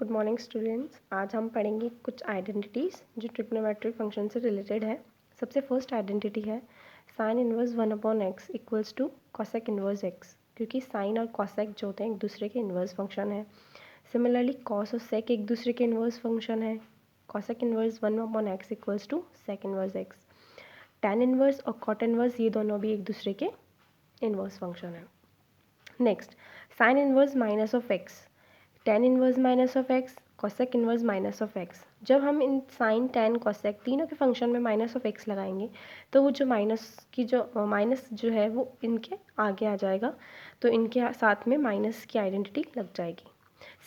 Good morning students. आज हम पढ़ेंगे कुछ आइडेंटिटीज़ जो ट्रिग्नोमेट्रिक फंक्शन से रिलेटेड है। सबसे फर्स्ट आइडेंटिटी है sine inverse 1/x equals to cosec inverse x, क्योंकि साइन और कॉसेक जो होते हैं एक दूसरे के इन्वर्स फंक्शन है। सिमिलरली कॉस और सेक एक दूसरे के इन्वर्स फंक्शन है। Cosec inverse 1/x equals to sec inverse x। Tan inverse और कॉट इनवर्स ये दोनों भी एक दूसरे के इन्वर्स फंक्शन है। Next, sine inverse minus of x, tan inverse minus of x, cosec inverse minus of x. जब हम इन साइन टेन कॉसेक तीनों के फंक्शन में माइनस ऑफ एक्स लगाएंगे तो वो जो माइनस जो है वो इनके आगे आ जाएगा, तो इनके साथ में माइनस की आइडेंटिटी लग जाएगी।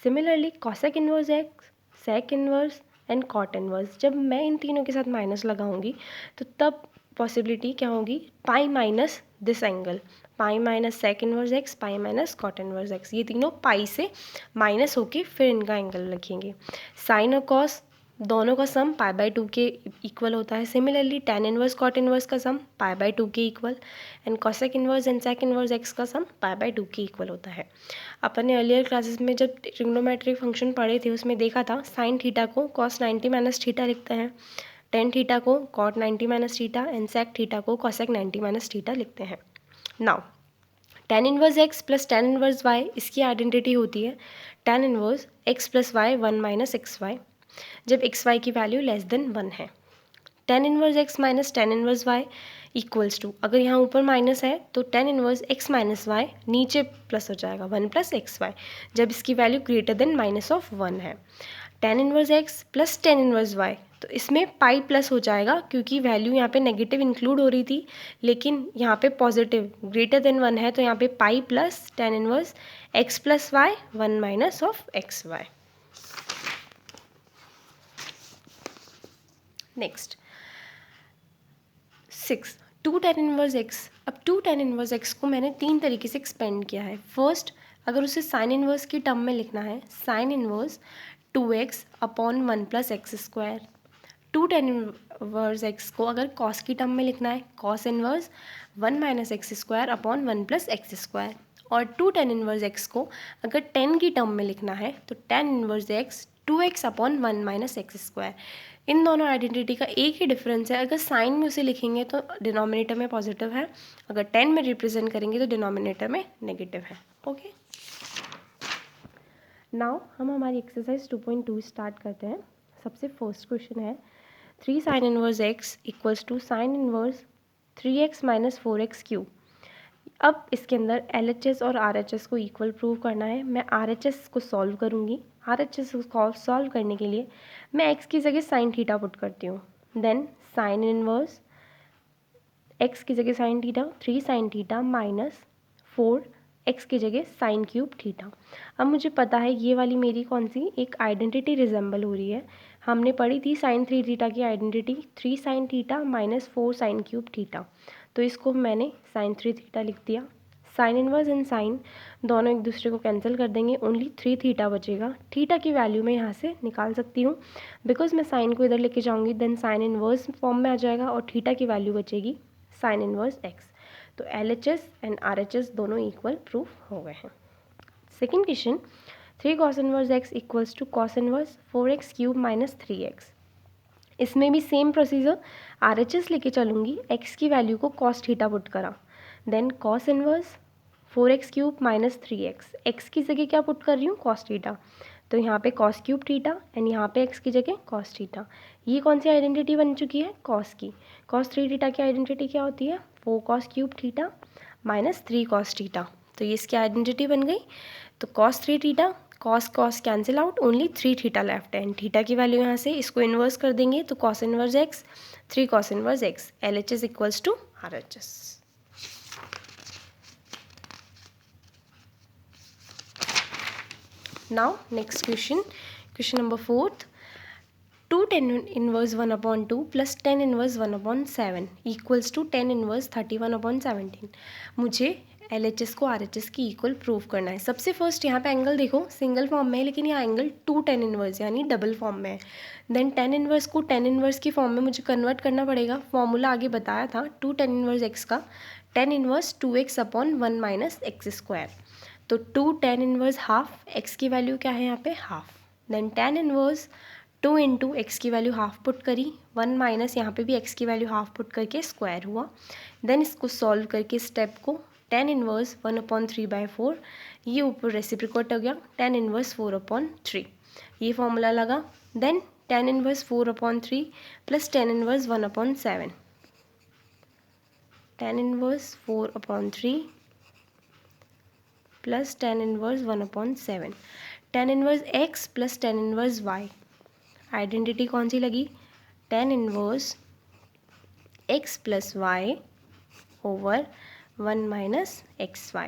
Similarly cosec inverse x, sec inverse and cot inverse, जब मैं इन तीनों के साथ माइनस लगाऊंगी तो तब पॉसिबिलिटी क्या होगी, pi minus this angle, pi minus sec inverse x, pi minus cot inverse x, ये तीनों पाई से माइनस होके फिर इनका एंगल लिखेंगे। साइन और कॉस दोनों का सम पाई/2 के इक्वल होता है। Similarly tan inverse cot inverse का सम पाई/2 के equal and cosec inverse and sec inverse x का सम पाई/2 के इक्वल होता है। अपन ने अर्लियर क्लासेस में जब ट्रिग्नोमेट्रिक फंक्शन पढ़े थे उसमें देखा था साइन थीटा को कॉस 90 माइनस थीटा लिखते हैं, टेन थीटा को cot 90 minus theta and sec theta को कॉसेक 90 माइनस थीटा लिखते हैं। Now ten inverse x plus tan inverse Y, इसकी आइडेंटिटी होती है ten inverse x plus y 1 minus x Y, जब एक्स वाई की वैल्यू लेस देन 1 है। Ten inverse x minus tan inverse Y equals to, अगर यहाँ ऊपर minus है तो tan inverse x minus Y नीचे प्लस हो जाएगा 1 प्लस एक्स वाई, जब इसकी value greater than minus of 1 है। Ten inverse x plus tan inverse Y, तो इसमें पाई प्लस हो जाएगा क्योंकि वैल्यू यहाँ पे नेगेटिव इंक्लूड हो रही थी, लेकिन यहाँ पे पॉजिटिव ग्रेटर देन 1 है, तो यहाँ पे pi plus ten inverse x plus y 1 minus of x Y. Next 6, to tan inverse x. अब टू टेन इनवर्स एक्स को मैंने तीन तरीके से एक्सपेंड किया है। फर्स्ट, अगर उसे साइन इनवर्स की टर्म में लिखना है, sine inverse 2x upon 1 plus x square. Two tan inverse x को अगर कॉस की टर्म में लिखना है, cos inverse 1 minus x square upon 1 plus x square. और टू टेन इनवर्स एक्स को अगर टेन की टर्म में लिखना है तो tan inverse x 2x upon 1 minus x square. इन दोनों आइडेंटिटी का एक ही डिफरेंस है, अगर साइन में उसे लिखेंगे तो डिनोमिनेटर में पॉजिटिव है, अगर 10 में रिप्रेजेंट करेंगे तो डिनोमिनेटर में नेगेटिव है। ओके, नाउ हम हमारी एक्सरसाइज 2.2 स्टार्ट करते हैं। सबसे फर्स्ट क्वेश्चन है 3 sine inverse x equals to sine inverse 3x minus 4x cube. अब इसके अंदर LHS और RHS को इक्वल प्रूव करना है। मैं RHS को सॉल्व करूँगी। RHS को सॉल्व करने के लिए मैं x की जगह साइन थीटा पुट करती हूँ। देन साइन इनवर्स x की जगह sine theta 3 sine theta minus 4 x की जगह साइन क्यूब थीटा। अब मुझे पता है ये वाली मेरी कौन सी एक आइडेंटिटी रिजेंबल हो रही है। हमने पढ़ी थी साइन 3 थीटा की identity 3 sine theta minus 4 sine cube theta, तो इसको मैंने साइन 3 थीटा लिख दिया। साइन इनवर्स एंड साइन दोनों एक दूसरे को कैंसिल कर देंगे, ओनली 3 थीटा बचेगा। थीटा की वैल्यू मैं यहाँ से निकाल सकती हूँ, बिकॉज मैं साइन को इधर लेके जाऊँगी, देन साइन इनवर्स फॉर्म में आ जाएगा और थीटा की वैल्यू बचेगी साइन इनवर्स एक्स। तो LHS एंड RHS दोनों इक्वल प्रूफ हो गए हैं। Second question 3 cos inverse x equals to cos inverse 4x cube minus 3x। इसमें भी सेम प्रोसीजर, RHS लेके चलूँगी, x की वैल्यू को कॉस थीटा पुट करा, then cos inverse 4x cube minus 3x, x की जगह क्या पुट कर रही हूँ, कॉस थीटा, तो यहाँ पे कॉस क्यूब थीटा एंड यहाँ पे x की जगह कॉस थीटा। ये कौन सी आइडेंटिटी बन चुकी है, कॉस की। कॉस 3 थीटा की आइडेंटिटी क्या होती है, 4 cos cube theta minus 3 cos theta, तो ये इसकी आइडेंटिटी बन गई। तो cos 3 theta cos cos cancel out, only 3 theta left है एंड थीटा की वैल्यू यहाँ से इसको इन्वर्स कर देंगे तो cos inverse x 3 cos inverse x, LHS equals to RHS। Now next question, question number 4, 2 10 inverse 1/2 plus 10 inverse 1/7 equals to 10 inverse 31/17। मुझे LHS को RHS की इक्वल प्रूव करना है। सबसे फर्स्ट यहाँ पे एंगल देखो सिंगल फॉर्म में है, लेकिन यहाँ एंगल 2 10 इनवर्स यानी डबल फॉर्म में है। देन 10 इनवर्स को 10 इनवर्स की फॉर्म में मुझे कन्वर्ट करना पड़ेगा। फॉर्मूला आगे बताया था 2 10 इनवर्स एक्स का 10 inverse 2x upon 1 minus x square, तो 2 10 इनवर्स हाफ, एक्स की वैल्यू क्या है यहाँ पे half. Then tan inverse 2 into x की वैल्यू हाफ पुट करी, 1 माइनस यहाँ पे भी एक्स की वैल्यू हाफ पुट करके स्क्वायर हुआ। देन इसको सॉल्व करके स्टेप को tan इनवर्स 1/3/4, ये ऊपर रेसिप्रोकेट हो गया tan इनवर्स 4/3, ये फॉर्मूला लगा। Then tan inverse 4/3 plus tan inverse 1/7, tan inverse 4/3 plus tan inverse 1/7, tan inverse x plus tan inverse y, identity कौन सी लगी, tan inverse x plus Y over 1 minus x Y.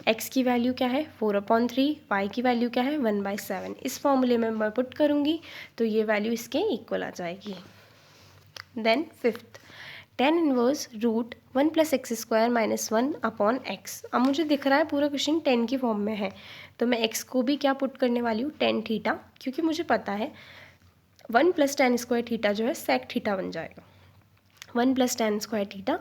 X की value क्या है 4/3, Y की value क्या है 1/7। इस फॉर्मूले में मैं पुट करूँगी तो ये वैल्यू इसके इक्वल आ जाएगी। Then fifth, tan inverse root 1 plus x square minus 1 upon x. अब मुझे दिख रहा है पूरा क्वेश्चन tan की फॉर्म में है, तो मैं x को भी क्या पुट करने वाली हूँ tan थीटा, क्योंकि मुझे पता है 1 प्लस tan स्क्वायर थीटा जो है सेक थीटा बन जाएगा। 1 plus tan square theta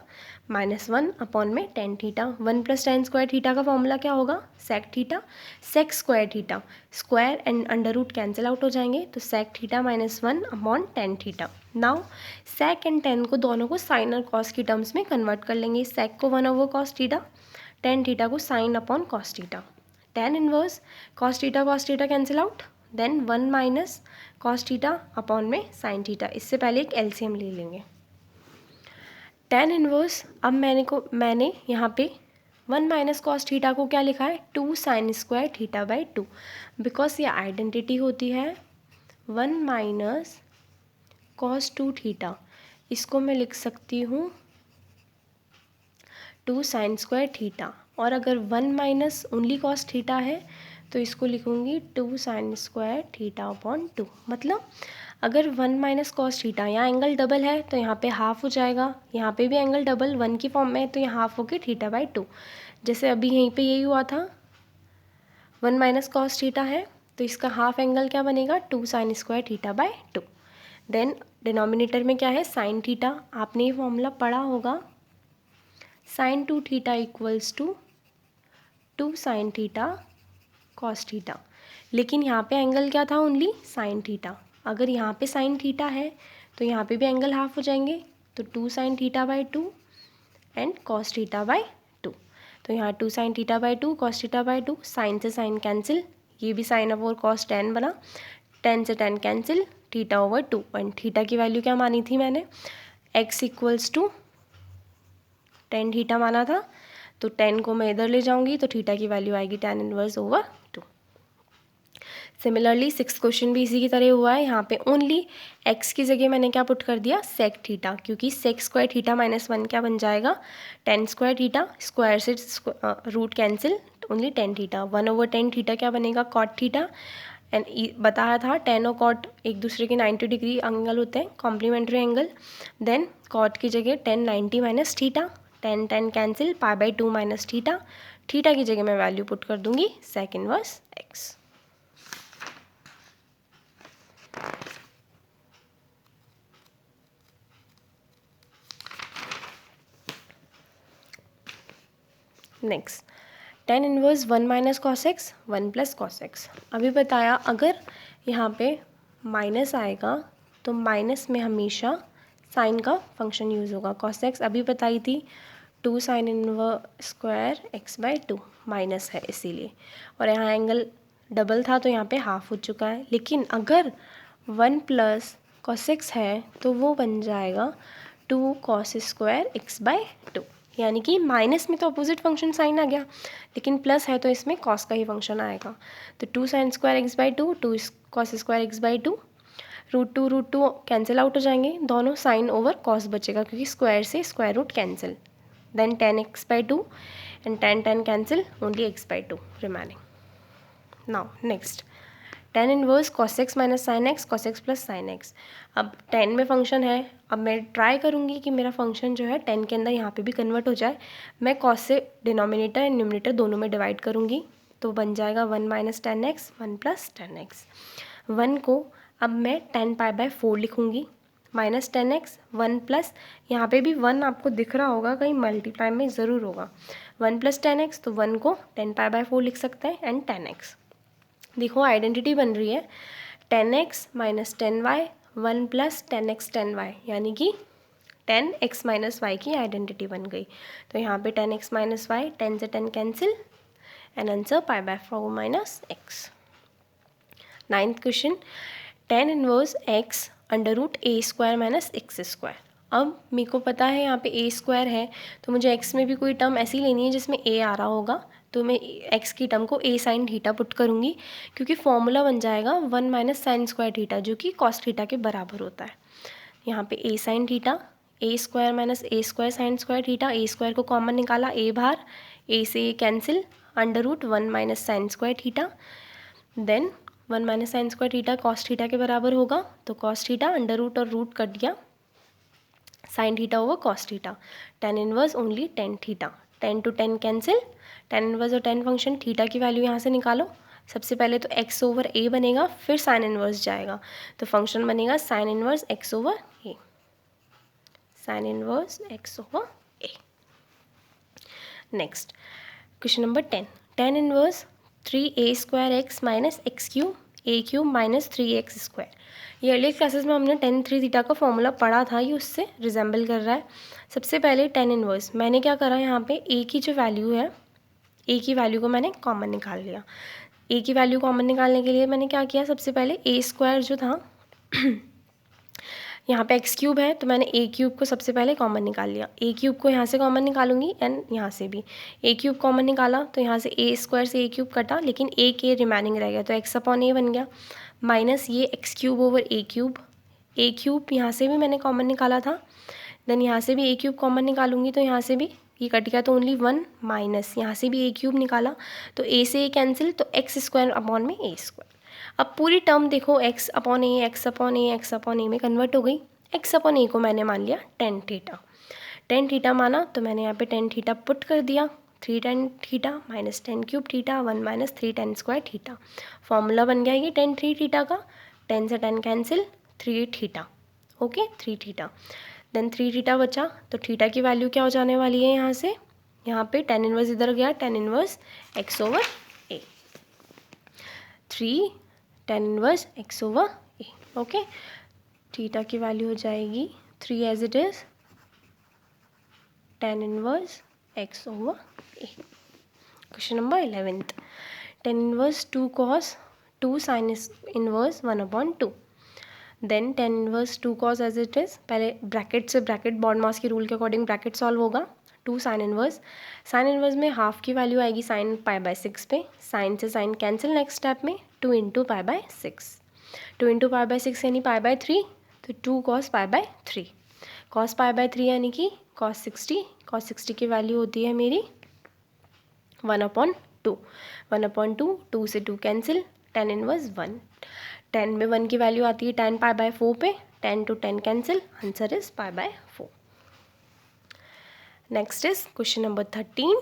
minus 1 upon में tan theta. 1 plus tan square theta का फॉर्मूला क्या होगा sec theta, sec square theta, square and under root cancel out हो जाएंगे, तो sec theta minus 1 upon tan theta. Now sec and tan को दोनों को साइन और कॉस की टर्म्स में कन्वर्ट कर लेंगे। सेक को 1/cos थीटा, tan थीटा को sine upon cos theta. tan inverse cos theta cancel out, then 1 minus cos theta upon में साइन थीटा। इससे पहले एक एलसीएम ले लेंगे। tan इनवर्स, अब मैंने यहाँ पे 1 माइनस कॉस थीटा को क्या लिखा है 2 sine square theta by 2, because ये आइडेंटिटी होती है 1 माइनस कॉस 2 थीटा। इसको मैं लिख सकती हूँ 2 साइन स्क्वायर थीटा, और अगर 1 माइनस ओनली कॉस थीटा है तो इसको लिखूँगी 2 साइन स्क्वायर थीटा अपॉन 2। मतलब अगर 1 माइनस कॉस थीटा, यहाँ एंगल डबल है तो यहाँ पे हाफ हो जाएगा, यहाँ पे भी एंगल डबल 1 की फॉर्म में है तो यहाँ हाफ हो के थीटा बाई 2। जैसे अभी यहीं पे यही हुआ था 1 माइनस कॉस थीटा है तो इसका हाफ एंगल क्या बनेगा 2 sine square theta by 2। Than denominator में क्या है साइन थीटा, आपने ये फॉर्मूला पढ़ा होगा, sine 2 theta equals to 2 sine theta cos theta. लेकिन यहाँ पे एंगल क्या था ओनली साइन थीटा, अगर यहाँ पे साइन थीटा है तो यहाँ पे भी एंगल हाफ हो जाएंगे, तो 2 sine theta by 2 and cos theta by 2। तो यहाँ 2 sine theta by 2 cos theta by 2, sine से साइन कैंसिल, ये भी साइन ओवर कॉस tan बना, tan से tan cancel, theta over 2, and theta की वैल्यू क्या मानी थी मैंने x equals to tan theta माना था, तो tan को मैं इधर ले जाऊंगी तो थीटा की वैल्यू आएगी tan inverse over 2। Similarly 6th question भी इसी की तरह हुआ है। यहाँ पे ओनली x की जगह मैंने क्या पुट कर दिया सेक थीटा, क्योंकि सेक स्क्वायर थीटा माइनस 1 क्या बन जाएगा tan स्क्वायर थीटा, स्क्वायर से root cancel, only tan theta. 1/tan theta क्या बनेगा कॉट थीटा, एंड बताया था tan और कॉट एक दूसरे के 90 डिग्री एंगल होते हैं, कॉम्प्लीमेंट्री एंगल। देन कॉट की जगह tan 90 minus theta, tan cancel, π/2 minus theta, theta की जगह मैं वैल्यू पुट कर दूंगी sec inverse x। Next tan inverse 1 minus cos x 1 plus cos x. अभी बताया अगर यहाँ पे माइनस आएगा तो माइनस में हमेशा साइन का फंक्शन यूज़ होगा। कॉस एक्स अभी बताई थी 2 sine inverse square x by 2, minus है इसीलिए, और यहाँ एंगल डबल था तो यहाँ पे हाफ हो चुका है। लेकिन अगर 1 प्लस कॉस एक्स है तो वो बन जाएगा 2 कॉस स्क्वायर एक्स बाई 2, यानी कि माइनस में तो अपोजिट फंक्शन साइन आ गया, लेकिन प्लस है तो इसमें कॉस का ही फंक्शन आएगा। तो 2 sine square x by 2, 2 cos square x by 2, root two cancel out हो जाएंगे, दोनों साइन ओवर कॉस बचेगा क्योंकि स्क्वायर से square root cancel. Then tan x by 2 and tan cancel, only x by 2 remaining. Now next tan inverse cos x minus sine x cos x plus sine x. अब tan में function है, अब मैं try करूँगी कि मेरा function जो है tan के अंदर यहाँ पे भी कन्वर्ट हो जाए। मैं cos से डिनोमिनेटर एंड न्यूमरेटर दोनों में डिवाइड करूँगी तो बन जाएगा 1 minus tan x 1 plus tan x। 1 को अब मैं tan पाई बाई 4 लिखूँगी, माइनस tan x 1 प्लस, यहाँ पे भी 1 आपको दिख रहा होगा कहीं मल्टीप्लाई में ज़रूर होगा, 1 प्लस tan x, तो 1 को tan पाई बाई 4 लिख सकते हैं एंड tan x। देखो आइडेंटिटी बन रही है 10x minus 10y 1 plus 10x 10y, यानी कि 10x माइनस वाई की आइडेंटिटी बन गई। तो यहाँ पे 10x माइनस वाई, 10 से 10 cancel, and answer π/4 minus x। 9th question, tan inverse x under root a square minus x square. अब मेरे को पता है यहाँ पे ए स्क्वायर है, तो मुझे x में भी कोई टर्म ऐसी लेनी है जिसमें a आ रहा होगा, तो मैं x की टर्म को a साइन थीटा पुट करूँगी, क्योंकि फॉर्मूला बन जाएगा 1 माइनस साइन स्क्वायर थीटा, जो कि कॉस थीटा के बराबर होता है। यहाँ पे a sine theta, a square minus a square sine square theta, a square को कॉमन निकाला, a बाहर, a से cancel, under root 1 minus sine square theta, then 1 minus sine square theta cos theta के बराबर होगा, तो कॉस थीटा अंडर रूट और root cut गया, sine theta over cos theta, tan inverse only tan theta, 10 to 10 cancel, tan inverse और tan function, theta की value यहाँ से निकालो। सबसे पहले तो x ओवर a बनेगा, फिर साइन इनवर्स जाएगा, तो फंक्शन बनेगा sine inverse x over a, sine inverse x over a। Next question number 10, tan inverse 3a square x minus x cube A cube minus 3x square. ये early classes में हमने tan 3 theta का formula पढ़ा था, ये उससे resemble कर रहा है। सबसे पहले tan इनवर्स, मैंने क्या करा, यहाँ पे a की जो वैल्यू है, a की वैल्यू को मैंने कॉमन निकाल लिया। a की वैल्यू कॉमन निकालने के लिए मैंने क्या किया, सबसे पहले a स्क्वायर जो था यहाँ पे एक्स क्यूब है, तो मैंने ए क्यूब को सबसे पहले कॉमन निकाल लिया। ए क्यूब को यहाँ से कॉमन निकालूंगी एंड यहाँ से भी ए क्यूब कॉमन निकाला, तो यहाँ से ए स्क्वायर से ए क्यूब कटा, लेकिन ए के रिमेनिंग रह गया, तो एक्स अपॉन ए बन गया, माइनस ये एक्स क्यूब ओवर ए क्यूब यहाँ से भी मैंने कॉमन निकाला था, देन यहाँ से भी ए क्यूब कॉमन निकालूंगी, तो यहाँ से भी ये कट गया, तो ओनली 1 माइनस यहाँ से भी ए क्यूब निकाला, तो ए से ए कैंसिल, तो एक्स स्क्वायर अपॉन में ए स्क्वायर। अब पूरी टर्म देखो, एक्स अपॉन ए एक्स अपॉन ए एक्स अपॉन ए में कन्वर्ट हो गई। एक्स अपॉन ए को मैंने मान लिया tan थीटा, tan थीटा माना, तो मैंने यहाँ पे tan थीटा पुट कर दिया, 3 tan theta minus tan cube theta 1 minus 3 tan square theta. Formula बन गया ये tan 3 थीटा का, 10 से 10 cancel, 3 theta, okay 3 theta, then 3 theta बचा, तो थीटा की वैल्यू क्या हो जाने वाली है यहाँ से, यहाँ पे tan इनवर्स इधर गया, tan inverse x over a, 3 tan inverse x over a, okay. Theta की वैल्यू हो जाएगी 3 as it is tan inverse x over a। Question number 11th, tan inverse 2 cos 2 sin inverse 1/2, then tan inverse 2 cos as it is, पहले bracket से bracket BODMAS के rule के according bracket solve होगा, 2 sin inverse में half की value आएगी sin π/6 पे, sign से साइन कैंसिल, नेक्स्ट स्टेप में 2 इंटू π/6, 2 इंटू π/6 यानी π/3, तो 2 cos π/3, cos π/3 यानी कि cos 60 की वैल्यू होती है मेरी 1/2, 1/2, 2 से 2 कैंसिल, tan इनवर्स 1, tan में 1 की वैल्यू आती है tan π/4 पे, 10 to 10 cancel, answer is π/4। Next is question number 13,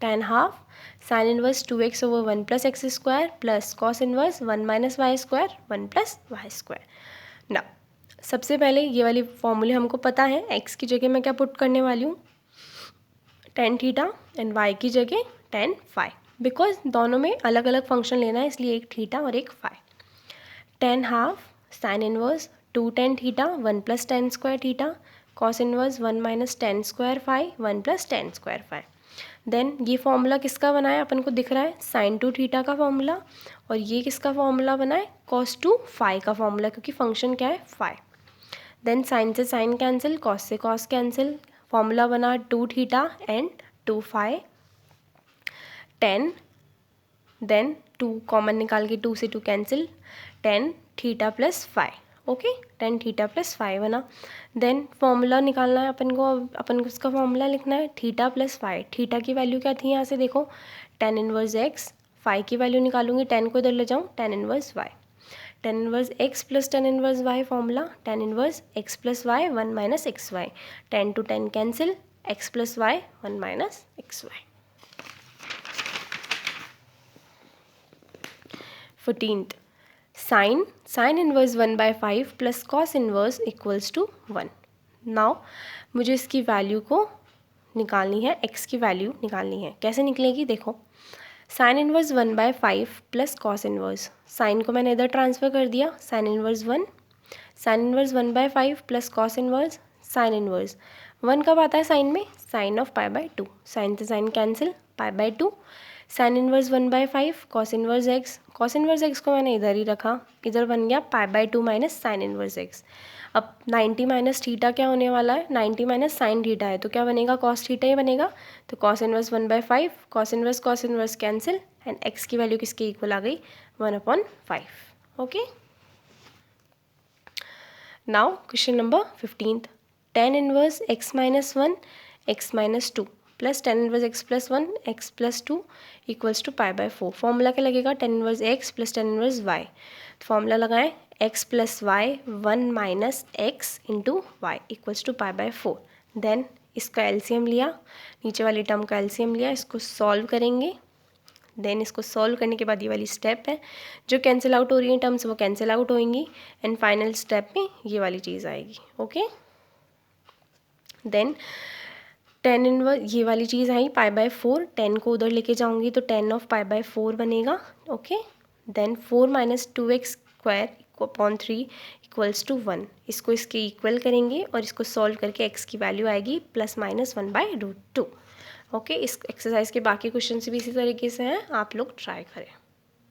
tan half sine inverse 2x over 1 plus x square plus cos inverse 1 minus y square 1 plus y square. ना सबसे पहले ये वाली फॉर्मूले हमको पता है, x की जगह मैं क्या पुट करने वाली हूँ, tan थीटा, एंड y की जगह tan फाई, बिकॉज दोनों में अलग अलग फंक्शन लेना है, इसलिए एक थीटा और एक phi. tan half sine inverse 2 tan theta 1 plus tan square theta, cos inverse 1 minus tan square phi 1 plus tan square phi. Then ये फॉर्मूला किसका बना है, अपन को दिख रहा है sin 2 थीटा का फॉर्मूला, और ये किसका फॉर्मूला बना है, cos 2 फाई का फॉर्मूला, क्योंकि फंक्शन क्या है फाई। देन साइन से साइन कैंसिल, cos से cos कैंसिल, फॉर्मूला बना 2 theta and 2 phi, 10, then 2 common निकाल के 2 से 2 cancel, 10 theta plus phi, okay 10 theta plus phi बना। देन फॉर्मूला निकालना है अपन को इसका फॉर्मूला लिखना है थीटा प्लस फाई। थीटा की वैल्यू क्या थी यहाँ से देखो, tan इनवर्स x, फाई की वैल्यू निकालूंगी, 10 को इधर ले जाऊँ, tan inverse y, tan inverse x plus tan inverse y formula, tan inverse x plus y 1 minus x y, 10 to 10 cancel, x plus y 1 minus x y. 14th, sine inverse 1/5 plus cos inverse equals to 1। Now मुझे इसकी value को निकालनी है, x की value निकालनी है, कैसे निकलेगी देखो, sine inverse 1/5 plus cos inverse, sine को मैंने इधर ट्रांसफ़र कर दिया, sine inverse 1, sine inverse 1/5 plus cos inverse sine inverse 1 कब आता है साइन में, साइन ऑफ π/2, साइन से sine cancel, π/2, sine inverse 1/5 cos inverse x, cos inverse x को मैंने इधर ही रखा, इधर बन गया π/2 माइनस साइन इनवर्स एक्स। अब 90 माइनस थीटा क्या होने वाला है, 90 माइनस साइन थीटा है तो क्या बनेगा, कॉस थीटा ही बनेगा, तो cos inverse 1/5, cos inverse cancel and x की वैल्यू किसके इक्वल आ गई, 1/5। Okay, now question number 15th, tan inverse x minus 1 x minus 2 plus tan inverse x plus 1 x plus 2 equals to π/4। Formula क्या लगेगा, tan inverse x plus tan inverse y, formula लगाएं x plus y 1 minus x into y equals to π/4। Then इसका LCM लिया, नीचे वाली term का LCM लिया, इसको सॉल्व करेंगे। देन इसको सॉल्व करने के बाद ये वाली स्टेप है, जो कैंसिल आउट हो रही है टर्म्स वो कैंसिल आउट होंगी एंड फाइनल स्टेप में ये वाली चीज़ आएगी। ओके, देन tan इनवर्स ये वाली चीज़ आई π/4, 10 को उधर लेके जाऊंगी तो tan ऑफ π/4 बनेगा। Okay, then 4 minus 2x square upon 3 equals to 1, इसको इसके इक्वल करेंगे और इसको सॉल्व करके x की वैल्यू आएगी +-1/√2। ओके, इस एक्सरसाइज के बाकी क्वेश्चन भी इसी तरीके से हैं, आप लोग ट्राई करें।